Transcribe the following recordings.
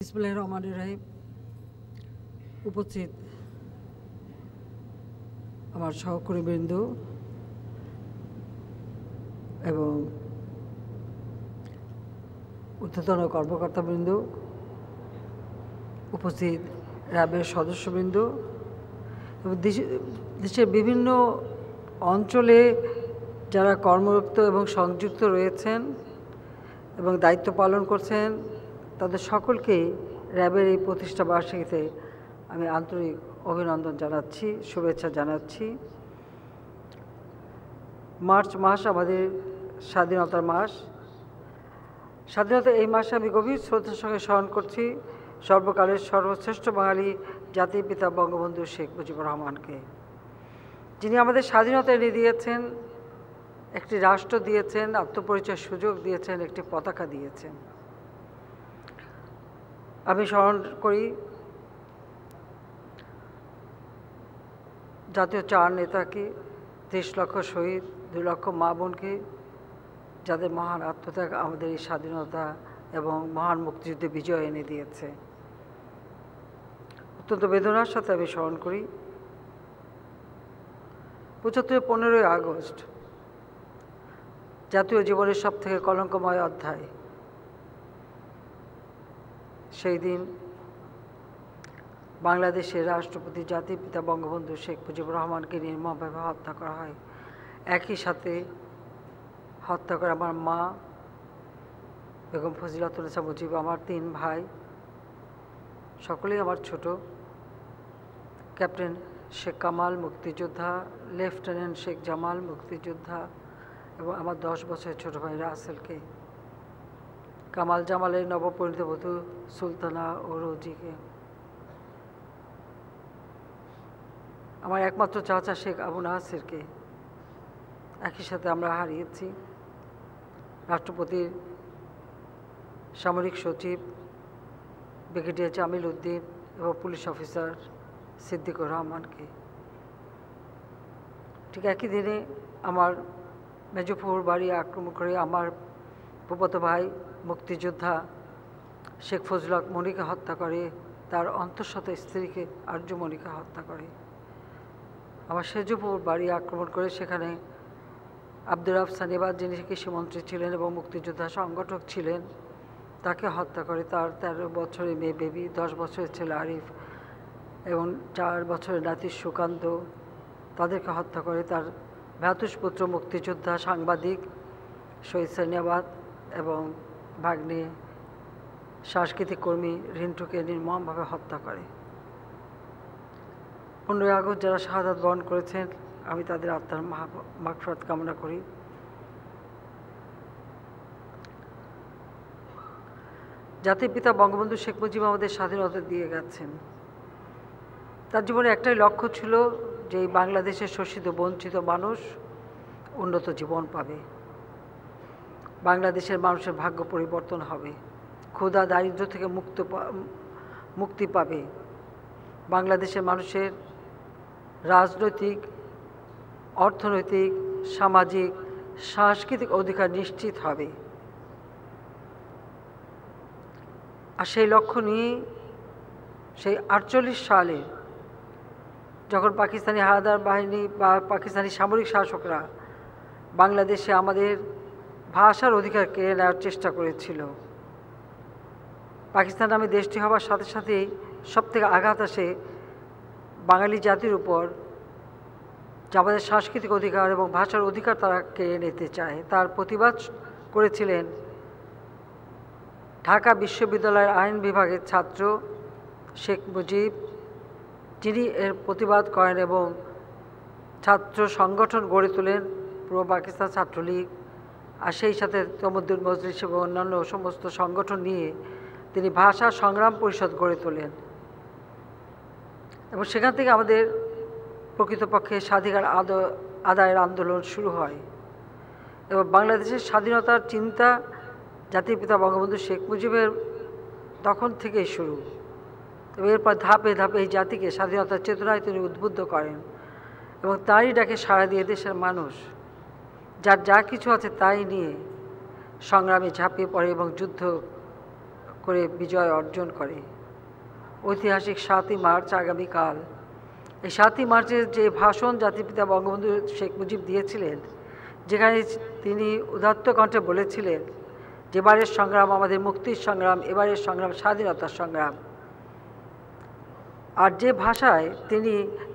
বিসমিল্লাহির রহমানির রহিম। উপস্থিত আমার সহকর্মীবৃন্দ এবং ঊর্ধ্বতন কর্মকর্তাবৃন্দ, উপস্থিত র্যাবের সদস্যবৃন্দ এবং দেশের বিভিন্ন অঞ্চলে যারা কর্মরত এবং সংযুক্ত রয়েছেন এবং দায়িত্ব পালন করছেন, তাদের সকলকে র্যাবের এই প্রতিষ্ঠা বার্ষিকীতে আমি আন্তরিক অভিনন্দন জানাচ্ছি, শুভেচ্ছা জানাচ্ছি। মার্চ মাস আমাদের স্বাধীনতার মাস। স্বাধীনতা এই মাসে আমি গভীর শ্রদ্ধার সঙ্গে স্মরণ করছি সর্বকালের সর্বশ্রেষ্ঠ বাঙালি জাতির পিতা বঙ্গবন্ধু শেখ মুজিবুর রহমানকে, যিনি আমাদের স্বাধীনতা এনে দিয়েছেন, একটি রাষ্ট্র দিয়েছেন, আত্মপরিচয়ের সুযোগ দিয়েছেন, একটি পতাকা দিয়েছেন। আমি স্মরণ করি জাতীয় 4 নেতাকে, 30 লক্ষ শহীদ, 2 লক্ষ মা বোনকে, যাদের মহান আত্মত্যাগ আমাদের এই স্বাধীনতা এবং মহান মুক্তিযুদ্ধে বিজয় এনে দিয়েছে। অত্যন্ত বেদনার সাথে আমি স্মরণ করি 15ই আগস্ট, জাতীয় জীবনের সবথেকে কলঙ্কময় অধ্যায়। সেই দিন বাংলাদেশের রাষ্ট্রপতি জাতির পিতা বঙ্গবন্ধু শেখ মুজিবুর রহমানকে নির্মমভাবে হত্যা করা হয়। একই সাথে হত্যা করে আমার মা বেগম ফজিলাতুন্নেছা মুজিব, আমার 3 ভাই, সকলেই আমার ছোট, ক্যাপ্টেন শেখ কামাল মুক্তিযোদ্ধা, লেফটেন্যান্ট শেখ জামাল মুক্তিযোদ্ধা এবং আমার 10 বছরের ছোট ভাই রাসেলকে, কামাল জামালের নবপরিণীত বধূ সুলতানা ও রোজিকে, আমার একমাত্র চাচা শেখ আবু নাসিরকে একই সাথে আমরা হারিয়েছি। রাষ্ট্রপতির সামরিক সচিব ব্রিগেডিয়ার জামিল উদ্দিন এবং পুলিশ অফিসার সিদ্দিকুর রহমানকে। ঠিক একই দিনে আমার মেজফুর বাড়ি আক্রমণ করে আমার ফুফাতো ভাই মুক্তিযোদ্ধা শেখ ফজল হক মনিকে হত্যা করে, তার অন্তঃসত্ত্বা স্ত্রীকে আরজু মনিকে হত্যা করে। আমার সেজপুর বাড়ি আক্রমণ করে সেখানে আব্দুর আফসান এবার, যিনি কৃষিমন্ত্রী ছিলেন এবং মুক্তিযোদ্ধা সংগঠক ছিলেন, তাকে হত্যা করে। তার 13 বছরের মেয়ে বেবি, 10 বছরের ছেলে আরিফ এবং 4 বছরের নাতি সুকান্ত, তাদেরকে হত্যা করে। তার ভ্রাতুষ্পুত্র মুক্তিযোদ্ধা সাংবাদিক শহীদ সানিয়াবাদ এবং ভাগ্নে সাংস্কৃতিক কর্মী রিন্টুকে নির্মমভাবে হত্যা করে। 15ই আগস্ট যারা শাহাদাত বরণ করেছেন, আমি তাদের আত্মার মাগফিরাত কামনা করি। জাতির পিতা বঙ্গবন্ধু শেখ মুজিব আমাদের স্বাধীনতা দিয়ে গেছেন। তার জীবনে একটাই লক্ষ্য ছিল যে এই বাংলাদেশের শোষিত বঞ্চিত মানুষ উন্নত জীবন পাবে, বাংলাদেশের মানুষের ভাগ্য পরিবর্তন হবে, ক্ষুধা দারিদ্র্য থেকে মুক্তি পাবে, বাংলাদেশের মানুষের রাজনৈতিক, অর্থনৈতিক, সামাজিক, সাংস্কৃতিক অধিকার নিশ্চিত হবে। আর সেই লক্ষ্য নিয়ে সেই 48 সালে যখন পাকিস্তানি হানাদার বাহিনী বা পাকিস্তানি সামরিক শাসকরা বাংলাদেশে আমাদের ভাষার অধিকার কেড়ে নেওয়ার চেষ্টা করেছিল, পাকিস্তান নামে দেশটি হওয়ার সাথে সাথেই সবথেকে আঘাত আসে বাঙালি জাতির উপর, যে আমাদের সাংস্কৃতিক অধিকার এবং ভাষার অধিকার তারা কেড়ে নিতে চায়। তার প্রতিবাদ করেছিলেন ঢাকা বিশ্ববিদ্যালয়ের আইন বিভাগের ছাত্র শেখ মুজিব, যিনি এর প্রতিবাদ করেন এবং ছাত্র সংগঠন গড়ে তোলেন, পূর্ব পাকিস্তান ছাত্রলীগ, আর সেই সাথে তমদ্দুন মজলিস এবং অন্যান্য সমস্ত সংগঠন নিয়ে তিনি ভাষা সংগ্রাম পরিষদ গড়ে তোলেন এবং সেখান থেকে আমাদের প্রকৃতপক্ষে স্বাধিকার আদায়ের আন্দোলন শুরু হয় এবং বাংলাদেশের স্বাধীনতার চিন্তা জাতির পিতা বঙ্গবন্ধু শেখ মুজিবের তখন থেকেই শুরু এবং এরপর ধাপে ধাপে এই জাতিকে স্বাধীনতার চেতনায় তিনি উদ্বুদ্ধ করেন এবং তারই ডাকে সাড়া দিয়ে দেশের মানুষ যার যা কিছু আছে তাই নিয়ে সংগ্রামে ঝাঁপিয়ে পড়ে এবং যুদ্ধ করে বিজয় অর্জন করে। ঐতিহাসিক 7ই মার্চ আগামীকাল, এই 7ই মার্চের যে ভাষণ জাতিপিতা বঙ্গবন্ধু শেখ মুজিব দিয়েছিলেন, যেখানে তিনি উদাত্ত কণ্ঠে বলেছিলেন যে এবারের সংগ্রাম আমাদের মুক্তির সংগ্রাম, এবারের সংগ্রাম স্বাধীনতার সংগ্রাম। আর যে ভাষায়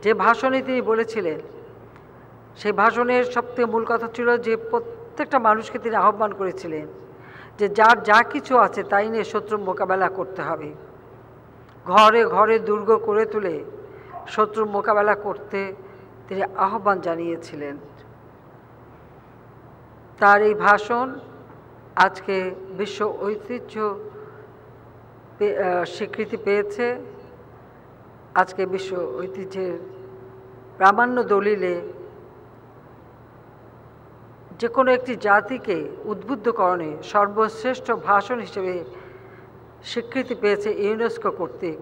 যে ভাষণে তিনি বলেছিলেন, সেই ভাষণের সবথেকে মূল কথা ছিল যে প্রত্যেকটা মানুষকে তিনি আহ্বান করেছিলেন যে যার যা কিছু আছে তাই নিয়ে শত্রুর মোকাবেলা করতে হবে। ঘরে ঘরে দুর্গ করে তুলে শত্রুর মোকাবেলা করতে তিনি আহ্বান জানিয়েছিলেন। তার এই ভাষণ আজকে বিশ্ব ঐতিহ্য স্বীকৃতি পেয়েছে। আজকে বিশ্ব ঐতিহ্যের প্রামাণ্য দলিলে যে কোনো একটি জাতিকে উদ্বুদ্ধকরণে সর্বশ্রেষ্ঠ ভাষণ হিসেবে স্বীকৃতি পেয়েছে ইউনেস্কো কর্তৃক।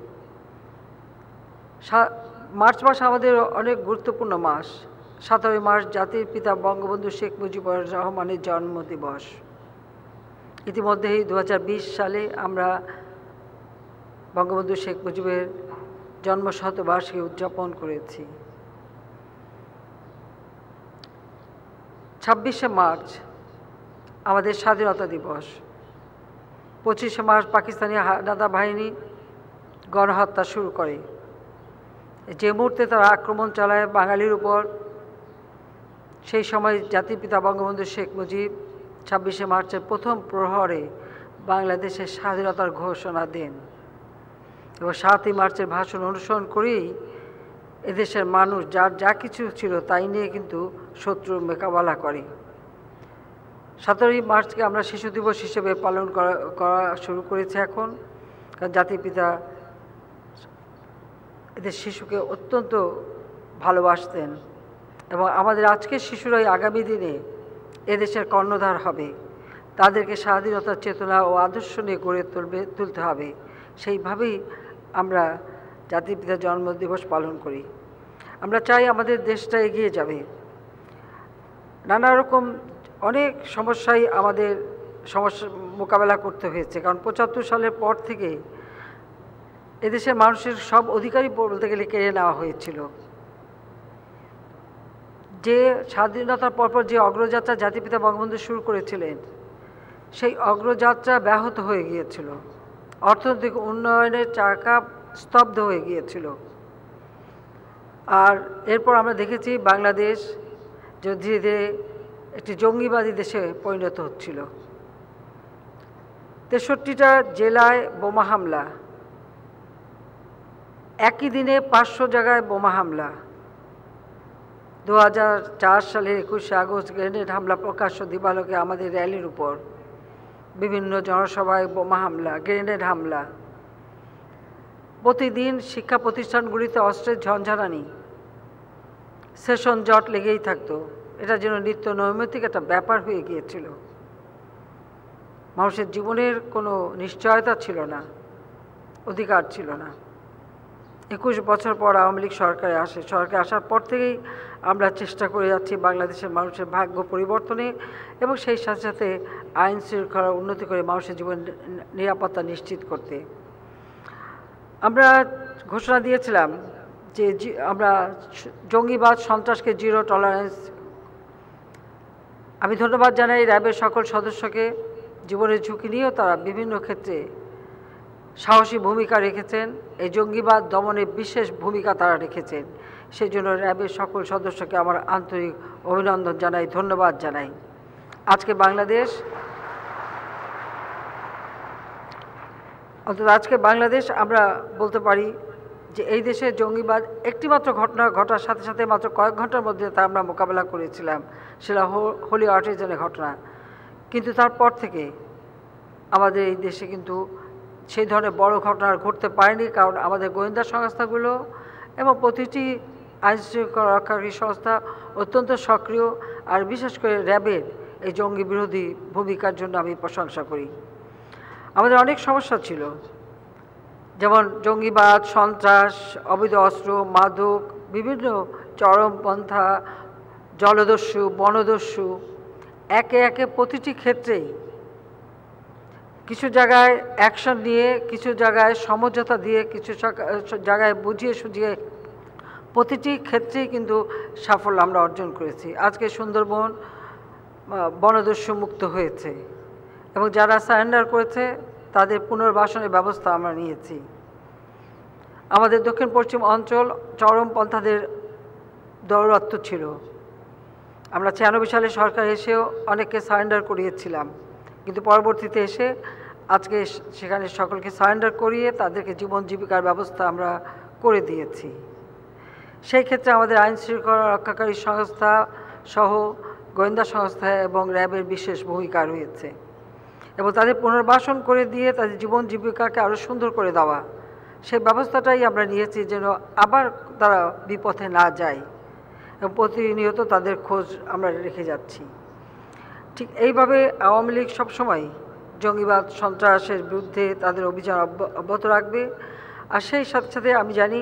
মার্চ মাস আমাদের অনেক গুরুত্বপূর্ণ মাস। 17ই মার্চ জাতির পিতা বঙ্গবন্ধু শেখ মুজিবুর রহমানের জন্মদিবস। ইতিমধ্যেই 2020 সালে আমরা বঙ্গবন্ধু শেখ মুজিবের জন্মশতবার্ষিকী উদযাপন করেছি। 26শে মার্চ আমাদের স্বাধীনতা দিবস। 25শে মার্চ পাকিস্তানি হানাদার বাহিনী গণহত্যা শুরু করে। যে মুহূর্তে তারা আক্রমণ চালায় বাঙালির উপর, সেই সময় জাতির পিতা বঙ্গবন্ধু শেখ মুজিব 26শে মার্চের প্রথম প্রহরে বাংলাদেশের স্বাধীনতার ঘোষণা দেন এবং 7ই মার্চের ভাষণ অনুসরণ করেই এদেশের মানুষ যার যা কিছু ছিল তাই নিয়ে কিন্তু শত্রুর মোকাবেলা করে। 17ই মার্চকে আমরা শিশু দিবস হিসেবে পালন করা শুরু করেছি এখন, কারণ জাতির পিতা এদের শিশুকে অত্যন্ত ভালোবাসতেন এবং আমাদের আজকের শিশুরাই আগামী দিনে এদেশের কর্ণধার হবে। তাদেরকে স্বাধীনতার চেতনা ও আদর্শ নিয়ে গড়ে তুলতে হবে। সেইভাবেই আমরা জাতির পিতার জন্মদিবস পালন করি। আমরা চাই আমাদের দেশটা এগিয়ে যাবে। নানা রকম অনেক সমস্যাই আমাদের মোকাবেলা করতে হয়েছে, কারণ 75 সালের পর থেকে এদেশের মানুষের সব অধিকারই বলতে গেলে কেড়ে নেওয়া হয়েছিল। যে স্বাধীনতার পরপর যে অগ্রযাত্রা জাতির পিতা বঙ্গবন্ধু শুরু করেছিলেন, সেই অগ্রযাত্রা ব্যাহত হয়ে গিয়েছিল। অর্থনৈতিক উন্নয়নের চাকা স্তব্ধ হয়ে গিয়েছিল। আর এরপর আমরা দেখেছি বাংলাদেশ যে ধীরে ধীরে একটি জঙ্গিবাদী দেশে পরিণত হচ্ছিল। 63টা জেলায় বোমা হামলা, একই দিনে 500 জায়গায় বোমা হামলা। 2004 সালের 21শে আগস্ট গ্রেনেড হামলা, প্রকাশ্য দিবালোকে আমাদের র্যালির উপর, বিভিন্ন জনসভায় বোমা হামলা, গ্রেনেড হামলা। প্রতিদিন শিক্ষা প্রতিষ্ঠানগুলিতে অস্ত্রের ঝঞ্ঝানি, সেশন জট লেগেই থাকতো। এটা যেন নিত্য নৈমিত্তিক একটা ব্যাপার হয়ে গিয়েছিল। মানুষের জীবনের কোনো নিশ্চয়তা ছিল না, অধিকার ছিল না। 21 বছর পর আওয়ামী লীগ সরকারে আসে। সরকার আসার পর থেকেই আমরা চেষ্টা করে যাচ্ছি বাংলাদেশের মানুষের ভাগ্য পরিবর্তনে এবং সেই সাথে সাথে আইন শৃঙ্খলার উন্নতি করে মানুষের জীবন নিরাপত্তা নিশ্চিত করতে। আমরা ঘোষণা দিয়েছিলাম যে আমরা জঙ্গিবাদ সন্ত্রাসকে জিরো টলারেন্স। আমি ধন্যবাদ জানাই র্যাবের সকল সদস্যকে। জীবনের ঝুঁকি নিয়েও তারা বিভিন্ন ক্ষেত্রে সাহসী ভূমিকা রেখেছেন। এই জঙ্গিবাদ দমনে বিশেষ ভূমিকা তারা রেখেছেন। সেই জন্য র্যাবের সকল সদস্যকে আমার আন্তরিক অভিনন্দন জানাই, ধন্যবাদ জানাই। আজকে বাংলাদেশ আমরা বলতে পারি যে এই দেশে জঙ্গিবাদ একটিমাত্র ঘটনা ঘটার সাথে সাথে মাত্র কয়েক ঘন্টার মধ্যে তা আমরা মোকাবেলা করেছিলাম, সেটা হোলি আর্টিজানের ঘটনা। কিন্তু তারপর থেকে আমাদের এই দেশে কিন্তু সেই ধরনের বড় ঘটনা ঘটতে পারেনি, কারণ আমাদের গোয়েন্দা সংস্থাগুলো এবং প্রতিটি আইন শৃঙ্খলা রক্ষাকারী সংস্থা অত্যন্ত সক্রিয়। আর বিশেষ করে র্যাবের এই জঙ্গি বিরোধী ভূমিকার জন্য আমি প্রশংসা করি। আমাদের অনেক সমস্যা ছিল, যেমন জঙ্গিবাদ, সন্ত্রাস, অবৈধ অস্ত্র, মাদক, বিভিন্ন চরমপন্থা, জলদস্যু, বনদস্যু, একে একে প্রতিটি ক্ষেত্রেই কিছু জায়গায় অ্যাকশন নিয়ে, কিছু জায়গায় সমঝোতা দিয়ে, কিছু জায়গায় বুঝিয়ে সুঝিয়ে প্রতিটি ক্ষেত্রেই কিন্তু সাফল্য আমরা অর্জন করেছি। আজকে সুন্দরবন বনদস্যু মুক্ত হয়েছে এবং যারা সারেন্ডার করেছে তাদের পুনর্বাসনের ব্যবস্থা আমরা নিয়েছি। আমাদের দক্ষিণ পশ্চিম অঞ্চল চরমপন্থাদের দৌরাত্ম্য ছিল। আমরা 96 সালে সরকার এসেও অনেককে সারেন্ডার করিয়েছিলাম, কিন্তু পরবর্তীতে এসে আজকে সেখানে সকলকে সারেন্ডার করিয়ে তাদেরকে জীবন জীবিকার ব্যবস্থা আমরা করে দিয়েছি। সেই ক্ষেত্রে আমাদের আইন শৃঙ্খলা রক্ষাকারী সংস্থা সহ গোয়েন্দা সংস্থা এবং র্যাবের বিশেষ ভূমিকা রয়েছে এবং তাদের পুনর্বাসন করে দিয়ে তাদের জীবন জীবিকাকে আরও সুন্দর করে দেওয়া, সেই ব্যবস্থাটাই আমরা নিয়েছি যেন আবার তারা বিপথে না যায় এবং প্রতিনিয়ত তাদের খোঁজ আমরা রেখে যাচ্ছি। ঠিক এইভাবে আওয়ামী লীগ সবসময় জঙ্গিবাদ সন্ত্রাসের বিরুদ্ধে তাদের অভিযান অব্যাহত রাখবে। আর সেই সাথে সাথে আমি জানি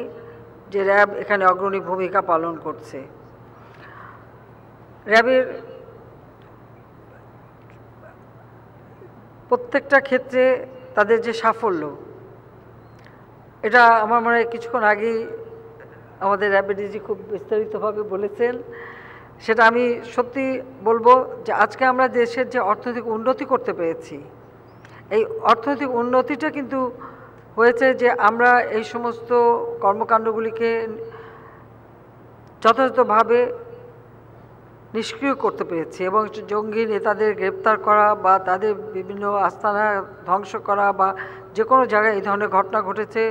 যে র্যাব এখানে অগ্রণী ভূমিকা পালন করছে। র্যাবের প্রত্যেকটা ক্ষেত্রে তাদের যে সাফল্য, এটা আমার মনে হয় কিছুক্ষণ আগেই আমাদের র্যাবের ডিজি খুব বিস্তারিতভাবে বলেছেন। সেটা আমি সত্যি বলবো যে আজকে আমরা দেশের যে অর্থনৈতিক উন্নতি করতে পেরেছি, এই অর্থনৈতিক উন্নতিটা কিন্তু হয়েছে যে আমরা এই সমস্ত কর্মকাণ্ডগুলিকে যথাযথভাবে নিষ্ক্রিয় করতে পেরেছি এবং জঙ্গি নেতাদের গ্রেপ্তার করা বা তাদের বিভিন্ন আস্তানা ধ্বংস করা বা যে কোনো জায়গায় এই ধরনের ঘটনা ঘটেছে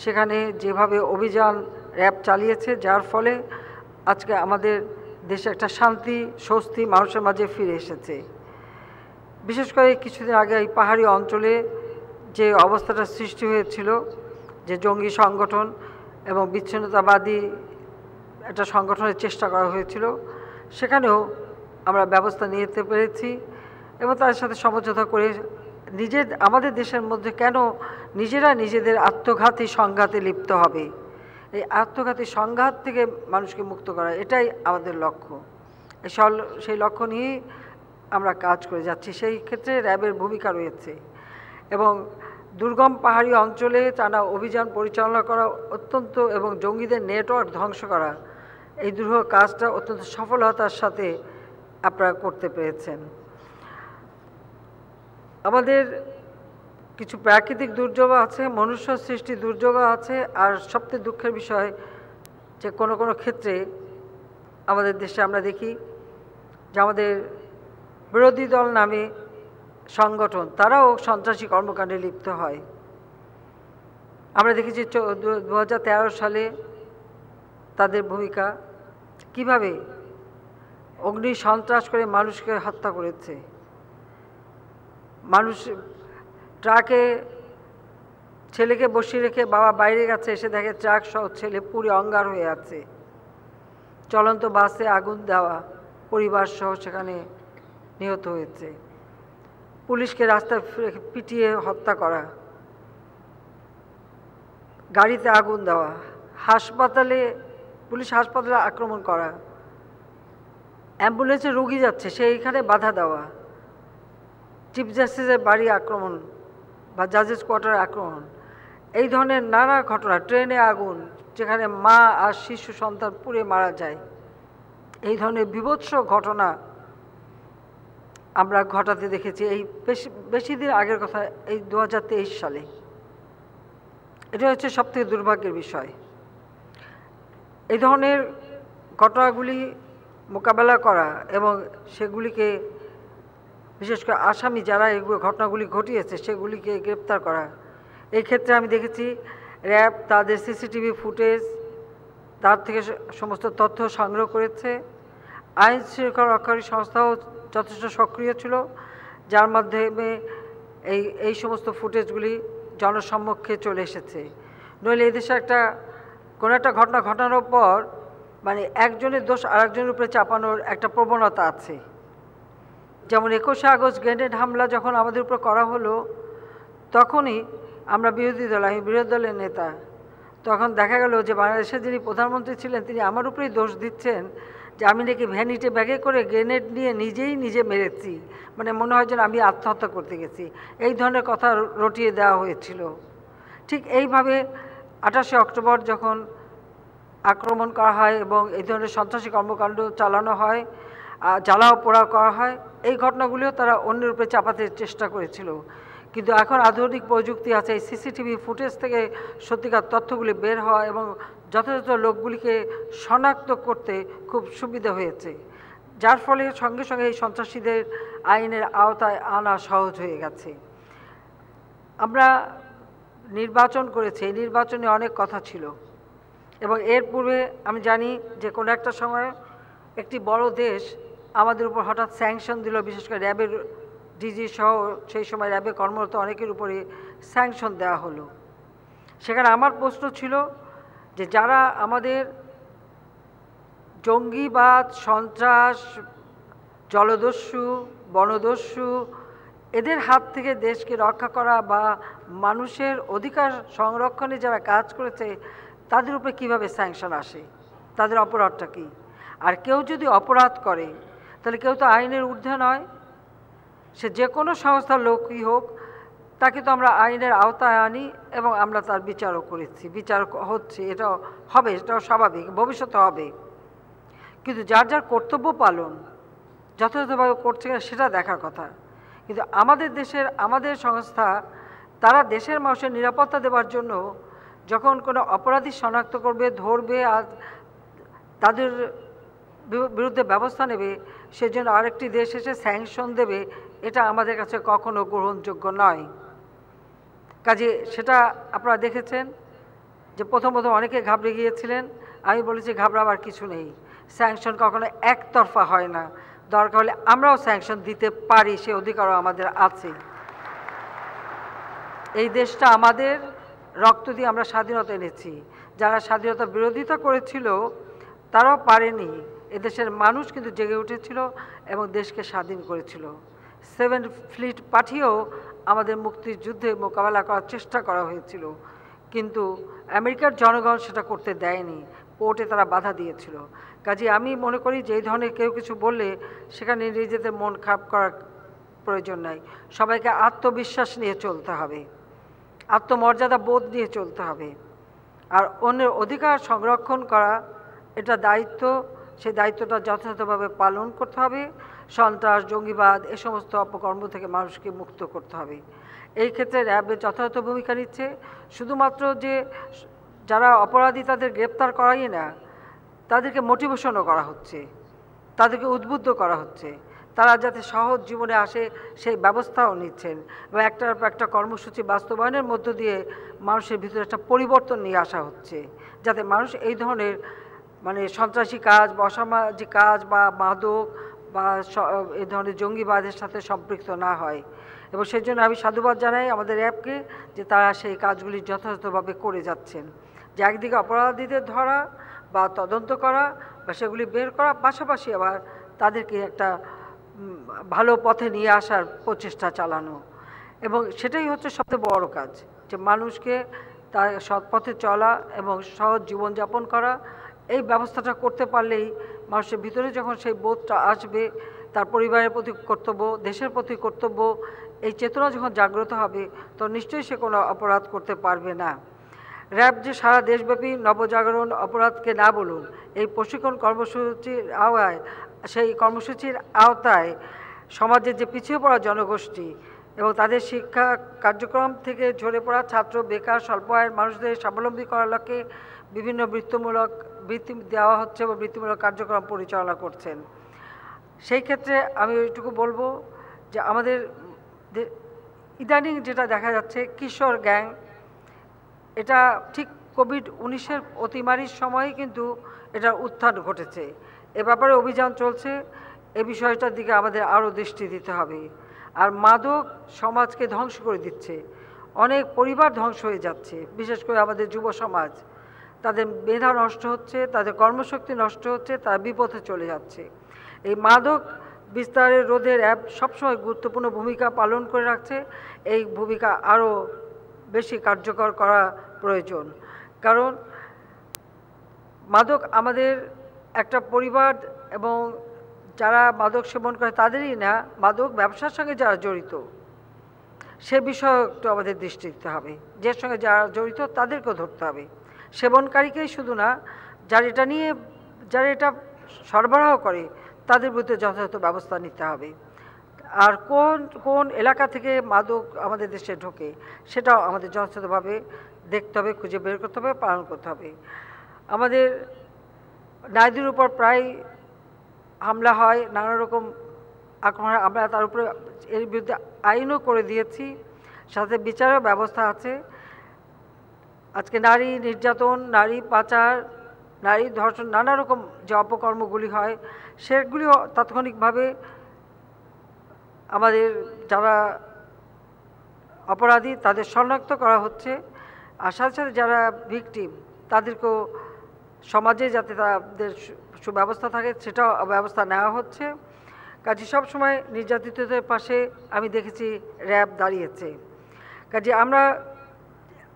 সেখানে যেভাবে অভিযান র্যাব চালিয়েছে, যার ফলে আজকে আমাদের দেশে একটা শান্তি স্বস্তি মানুষের মাঝে ফিরে এসেছে। বিশেষ করে কিছুদিন আগে এই পাহাড়ি অঞ্চলে যে অবস্থাটা সৃষ্টি হয়েছিল, যে জঙ্গি সংগঠন এবং বিচ্ছিন্নতাবাদী একটা সংগঠনের চেষ্টা করা হয়েছিল, সেখানেও আমরা ব্যবস্থা নিতে পেরেছি এবং তাদের সাথে সমঝোতা করে আমাদের দেশের মধ্যে কেন নিজেরা নিজেদের আত্মঘাতী সংঘাতে লিপ্ত হবে, এই আত্মঘাতী সংঘাত থেকে মানুষকে মুক্ত করা, এটাই আমাদের লক্ষ্য। সেই লক্ষ্য নিয়েই আমরা কাজ করে যাচ্ছি। সেই ক্ষেত্রে র্যাবের ভূমিকা রয়েছে এবং দুর্গম পাহাড়ি অঞ্চলে টানা অভিযান পরিচালনা করা অত্যন্ত এবং জঙ্গিদের নেটওয়ার্ক ধ্বংস করা, এই দুর্গ কাজটা অত্যন্ত সফলতার সাথে আপনারা করতে পেরেছেন। আমাদের কিছু প্রাকৃতিক দুর্যোগ আছে, মনুষ্য সৃষ্টি দুর্যোগ আছে, আর সবচেয়ে দুঃখের বিষয় যে কোনো কোনো ক্ষেত্রে আমাদের দেশে আমরা দেখি যে আমাদের বিরোধী দল নামে সংগঠন তারাও সন্ত্রাসী কর্মকাণ্ডে লিপ্ত হয়। আমরা দেখেছি 2013 সালে তাদের ভূমিকা কিভাবে অগ্নি সন্ত্রাস করে মানুষকে হত্যা করেছে। মানুষ ট্রাকে ছেলেকে বসিয়ে রেখে বাবা বাইরে গেছে, এসে দেখে ট্রাক সহ ছেলে পুড়ে অঙ্গার হয়ে আছে। চলন্ত বাসে আগুন দেওয়া, পরিবার সহ সেখানে নিহত হয়েছে। পুলিশকে রাস্তায় পিটিয়ে হত্যা করা, গাড়িতে আগুন দেওয়া, পুলিশ হাসপাতালে আক্রমণ করা, অ্যাম্বুলেন্সে রোগী যাচ্ছে সেইখানে বাধা দেওয়া, চিফ জাস্টিসের বাড়ি আক্রমণ বা জাজেস কোয়ার্টারে আক্রমণ, এই ধরনের নানা ঘটনা, ট্রেনে আগুন যেখানে মা আর শিশু সন্তান পুড়ে মারা যায়, এই ধরনের বীভৎস ঘটনা আমরা ঘটাতে দেখেছি। এই বেশি দিন আগের কথা, এই 2023 সালে। এটা হচ্ছে সবথেকে দুর্ভাগ্যের বিষয়। এই ধরনের ঘটনাগুলি মোকাবেলা করা এবং সেগুলিকে বিশেষ করে আসামি যারা এগুলো ঘটনাগুলি ঘটিয়েছে সেগুলিকে গ্রেপ্তার করা, এই ক্ষেত্রে আমি দেখেছি র্যাব তাদের সিসিটিভি ফুটেজ তার থেকে সমস্ত তথ্য সংগ্রহ করেছে। আইন শৃঙ্খলা রক্ষাকারী সংস্থাও যথেষ্ট সক্রিয় ছিল, যার মাধ্যমে এই সমস্ত ফুটেজগুলি জনসম্মুখে চলে এসেছে। নইলে এদেশে কোনো একটা ঘটনা ঘটানোর পর মানে একজনের দোষ আরেকজনের উপরে চাপানোর একটা প্রবণতা আছে। যেমন 21শে আগস্ট গ্রেনেড হামলা যখন আমাদের উপর করা হলো, তখনই আমরা বিরোধী দলের নেতা, তখন দেখা গেল যে বাংলাদেশের যিনি প্রধানমন্ত্রী ছিলেন তিনি আমার উপরেই দোষ দিচ্ছেন যে আমি নাকি ভ্যানিটি ব্যাগে করে গ্রেনেড নিয়ে নিজে মেরেছি, মানে মনে হয় যেন আমি আত্মহত্যা করতে গেছি, এই ধরনের কথা রটিয়ে দেওয়া হয়েছিল। ঠিক এইভাবে 28শে অক্টোবর যখন আক্রমণ করা হয় এবং এই ধরনের সন্ত্রাসী কর্মকাণ্ড চালানো হয়, জ্বালাও পোড়া করা হয়, এই ঘটনাগুলিও তারা অন্যের উপরে চাপাতে চেষ্টা করেছিল। কিন্তু এখন আধুনিক প্রযুক্তি আছে, এই সিসিটিভি ফুটেজ থেকে সত্যিকার তথ্যগুলি বের হয় এবং যথাযথ লোকগুলিকে শনাক্ত করতে খুব সুবিধা হয়েছে, যার ফলে সঙ্গে সঙ্গে এই সন্ত্রাসীদের আইনের আওতায় আনা সহজ হয়ে গেছে। আমরা নির্বাচন করেছি, এই নির্বাচনে অনেক কথা ছিল এবং এর পূর্বে আমি জানি যে কোনো একটা সময় একটি বড় দেশ আমাদের উপর হঠাৎ স্যাংশন দিল, বিশেষ করে র্যাবের ডিজি সহ সেই সময় র্যাবে কর্মরত অনেকের উপরে স্যাংশন দেওয়া হলো। সেখানে আমার প্রশ্ন ছিল যে যারা আমাদের জঙ্গিবাদ, সন্ত্রাস, জলদস্যু, বনদস্যু এদের হাত থেকে দেশকে রক্ষা করা বা মানুষের অধিকার সংরক্ষণে যারা কাজ করেছে তাদের উপরে কীভাবে স্যাংশন আসে, তাদের অপরাধটা কী? আর কেউ যদি অপরাধ করে তাহলে কেউ তো আইনের ঊর্ধ্বে নয়, সে যে কোনো সংস্থার লোকই হোক, তাকে তো আমরা আইনের আওতায় আনি এবং আমরা তার বিচারও করেছি, বিচার হচ্ছে, এটাও হবে, এটাও স্বাভাবিক, ভবিষ্যতে হবে। কিন্তু যার যার কর্তব্য পালন যথাযথভাবে করছে কিনা সেটা দেখার কথা। কিন্তু আমাদের দেশের আমাদের সংস্থা তারা দেশের মানুষের নিরাপত্তা দেওয়ার জন্য যখন কোনো অপরাধী শনাক্ত করবে, ধরবে আর তাদের বিরুদ্ধে ব্যবস্থা নেবে, সেজন্য আরেকটি দেশ এসে স্যাংশন দেবে, এটা আমাদের কাছে কখনো গ্রহণযোগ্য নয়। কাজে সেটা আপনারা দেখেছেন যে প্রথম অনেকে ঘাবড়ে গিয়েছিলেন, আমি বলেছি ঘাবড়াবার কিছু নেই, স্যাংশন কখনো একতরফা হয় না, দরকার হলে আমরাও স্যাংশন দিতে পারি, সে অধিকারও আমাদের আছে। এই দেশটা আমাদের, রক্ত দিয়ে আমরা স্বাধীনতা এনেছি, যারা স্বাধীনতা বিরোধিতা করেছিল তারাও পারেনি, এদেশের মানুষ কিন্তু জেগে উঠেছিল এবং দেশকে স্বাধীন করেছিল। 7 ফ্লিট পাঠিয়েও আমাদের মুক্তিযুদ্ধে মোকাবেলা করার চেষ্টা করা হয়েছিল, কিন্তু আমেরিকার জনগণ সেটা করতে দেয়নি, পোর্টে তারা বাধা দিয়েছিল। কাজে আমি মনে করি যে এই ধরনের কেউ কিছু বললে সেখানে নিজেদের মন খারাপ করার প্রয়োজন নাই, সবাইকে আত্মবিশ্বাস নিয়ে চলতে হবে, আত্মমর্যাদা বোধ নিয়ে চলতে হবে। আর অন্যের অধিকার সংরক্ষণ করা এটা দায়িত্ব, সেই দায়িত্বটা যথাযথভাবে পালন করতে হবে। সন্ত্রাস, জঙ্গিবাদ এ সমস্ত অপকর্ম থেকে মানুষকে মুক্ত করতে হবে। এই ক্ষেত্রে র্যাবের যথাযথ ভূমিকা নিচ্ছে। শুধুমাত্র যে যারা অপরাধী তাদের গ্রেপ্তার করাই না, তাদেরকে মোটিভেশনও করা হচ্ছে, তাদেরকে উদ্বুদ্ধ করা হচ্ছে, তারা যাতে সহজ জীবনে আসে সেই ব্যবস্থাও নিচ্ছেন এবং একটার পর একটা কর্মসূচি বাস্তবায়নের মধ্য দিয়ে মানুষের ভিতরে একটা পরিবর্তন নিয়ে আসা হচ্ছে, যাতে মানুষ এই ধরনের মানে সন্ত্রাসী কাজ বা অসামাজিক কাজ বা মাদক বা এই ধরনের জঙ্গিবাদের সাথে সম্পৃক্ত না হয়। এবং সেই জন্য আমি সাধুবাদ জানাই আমাদের র্যাবকে যে তারা সেই কাজগুলি যথাযথভাবে করে যাচ্ছেন, যে একদিকে অপরাধীদের ধরা বা তদন্ত করা বা সেগুলি বের করা, পাশাপাশি আবার তাদেরকে একটা ভালো পথে নিয়ে আসার প্রচেষ্টা চালানো। এবং সেটাই হচ্ছে সবচেয়ে বড় কাজ, যে মানুষকে তার সৎ পথে চলা এবং সহজ জীবনযাপন করা, এই ব্যবস্থাটা করতে পারলেই মানুষের ভিতরে যখন সেই বোধটা আসবে, তার পরিবারের প্রতি কর্তব্য, দেশের প্রতি কর্তব্য, এই চেতনা যখন জাগ্রত হবে তো নিশ্চয়ই সে কোনো অপরাধ করতে পারবে না। র্যাব যে সারা দেশব্যাপী নবজাগরণ অপরাধকে না বলুন এই প্রশিক্ষণ কর্মসূচির আওতায়, সেই কর্মসূচির আওতায় সমাজের যে পিছিয়ে পড়া জনগোষ্ঠী এবং তাদের শিক্ষা কার্যক্রম থেকে ঝরে পড়া ছাত্র, বেকার, স্বল্প আয়ের মানুষদের স্বাবলম্বী করার লক্ষ্যে বিভিন্ন বৃত্তি দেওয়া হচ্ছে বা বৃত্তিমূলক কার্যক্রম পরিচালনা করছেন। সেই ক্ষেত্রে আমি এইটুকু বলবো যে আমাদের ইদানিং যেটা দেখা যাচ্ছে কিশোর গ্যাং, এটা ঠিক কোভিড-19 অতিমারির সময় কিন্তু এটার উত্থান ঘটেছে। এ ব্যাপারে অভিযান চলছে, এ বিষয়টার দিকে আমাদের আরও দৃষ্টি দিতে হবে। আর মাদক সমাজকে ধ্বংস করে দিচ্ছে, অনেক পরিবার ধ্বংস হয়ে যাচ্ছে, বিশেষ করে আমাদের যুব সমাজ, তাদের মেধা নষ্ট হচ্ছে, তাদের কর্মশক্তি নষ্ট হচ্ছে, তারা বিপথে চলে যাচ্ছে। এই মাদক বিস্তারের রোধের অ্যাপ সবসময় গুরুত্বপূর্ণ ভূমিকা পালন করে রাখছে, এই ভূমিকা আরও বেশি কার্যকর করা প্রয়োজন। কারণ মাদক আমাদের একটা পরিবার এবং যারা মাদক সেবন করে তাদেরই না, মাদক ব্যবসার সঙ্গে যারা জড়িত সে বিষয়ে একটু আমাদের দৃষ্টি দিতে হবে। যে সঙ্গে যারা জড়িত তাদেরকেও ধরতে হবে, সেবনকারীকেই শুধু না, যারা এটা সরবরাহ করে তাদের বিরুদ্ধে যথাযথ ব্যবস্থা নিতে হবে। আর কোন কোন এলাকা থেকে মাদক আমাদের দেশে ঢোকে সেটাও আমাদের যথাযথভাবে দেখতে হবে, খুঁজে বের করতে হবে, পালন করতে হবে। আমাদের নারীদের উপর প্রায় হামলা হয়, নানা রকম আক্রমণ, আমরা তার উপরে এর বিরুদ্ধে আইনও করে দিয়েছি, সাথে বিচারের ব্যবস্থা আছে। আজকে নারী নির্যাতন, নারী পাচার, নারী ধর্ষণ, নানা রকম যে অপকর্মগুলি হয় সেগুলিও তাৎক্ষণিকভাবে আমাদের যারা অপরাধী তাদের শনাক্ত করা হচ্ছে, আর সাথে সাথে যারা ভিকটিম তাদেরকেও সমাজে যাতে তাদের সুব্যবস্থা থাকে সেটাও ব্যবস্থা নেওয়া হচ্ছে। কাজে সবসময় নির্যাতিতদের পাশে আমি দেখেছি র্যাব দাঁড়িয়েছে। কাজে আমরা